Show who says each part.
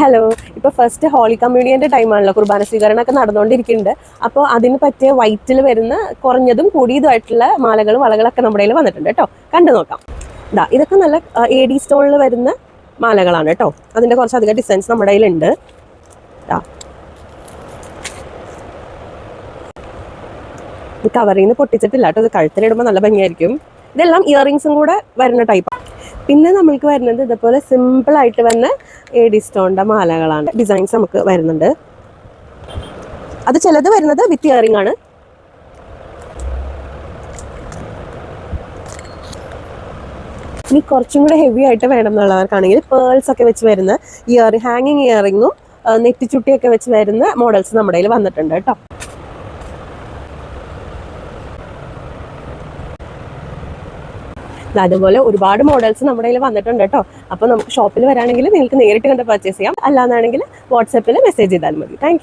Speaker 1: Hello, ഇപ്പോൾ first holy കമ്മ്യൂണിയൻ്റെ ടൈമാണല്ലോ, കുർബാന സ്വീകരണമൊക്കെ നടന്നുകൊണ്ടിരിക്കുന്നുണ്ട്. അപ്പോൾ അതിന് പറ്റിയ വൈറ്റിൽ വരുന്ന കുറഞ്ഞതും കൂടിയതുമായിട്ടുള്ള മാലകളും വളകളൊക്കെ നമ്മുടെ കയ്യിൽ വന്നിട്ടുണ്ട് കേട്ടോ. കണ്ടു നോക്കാം. ഇതൊക്കെ നല്ല AD സ്റ്റോണിൽ വരുന്ന മാലകളാണ് കേട്ടോ. അതിൻ്റെ കുറച്ചധികം ഡിസൈൻസ് നമ്മുടെ കയ്യിലുണ്ട്. ഇത് കവറിൽ നിന്ന് പൊട്ടിച്ചിട്ടില്ല കേട്ടോ. ഇത് കഴുത്തിലിടുമ്പോൾ നല്ല ഭംഗിയായിരിക്കും. ഇതെല്ലാം ഇയറിങ്സും കൂടെ വരുന്ന ടൈപ്പാണ്. പിന്നെ നമ്മൾക്ക് വരുന്നത് ഇതുപോലെ സിമ്പിളായിട്ട് വരുന്ന AD സ്റ്റോണിൻ്റെ മാലകളാണ്. ഡിസൈൻസ് നമുക്ക് വരുന്നുണ്ട്. അത് ചിലത് വരുന്നത് വിത്ത് ഇയറിംഗ് ആണ്. ഇനി കുറച്ചും കൂടെ ഹെവി ആയിട്ട് വേണം എന്നുള്ളവർക്കാണെങ്കിൽ പേൾസ് ഒക്കെ വെച്ച് വരുന്ന ഹാങ്ങിങ് ഇയറിങ്ങും നെറ്റിച്ചുട്ടിയൊക്കെ വെച്ച് വരുന്ന മോഡൽസ് നമ്മുടെ കയ്യിൽ വന്നിട്ടുണ്ട് കേട്ടോ. അതുപോലെ ഒരുപാട് മോഡൽസ് നമ്മുടെ കയ്യിൽ വന്നിട്ടുണ്ട് കേട്ടോ. അപ്പോൾ നമുക്ക് ഷോപ്പിൽ വരാണെങ്കിൽ നിങ്ങൾക്ക് നേരിട്ട് കണ്ട് പർച്ചേസ് ചെയ്യാം. അല്ലാന്നാണെങ്കിൽ വാട്സാപ്പിൽ മെസ്സേജ് ചെയ്താൽ മതി. താങ്ക്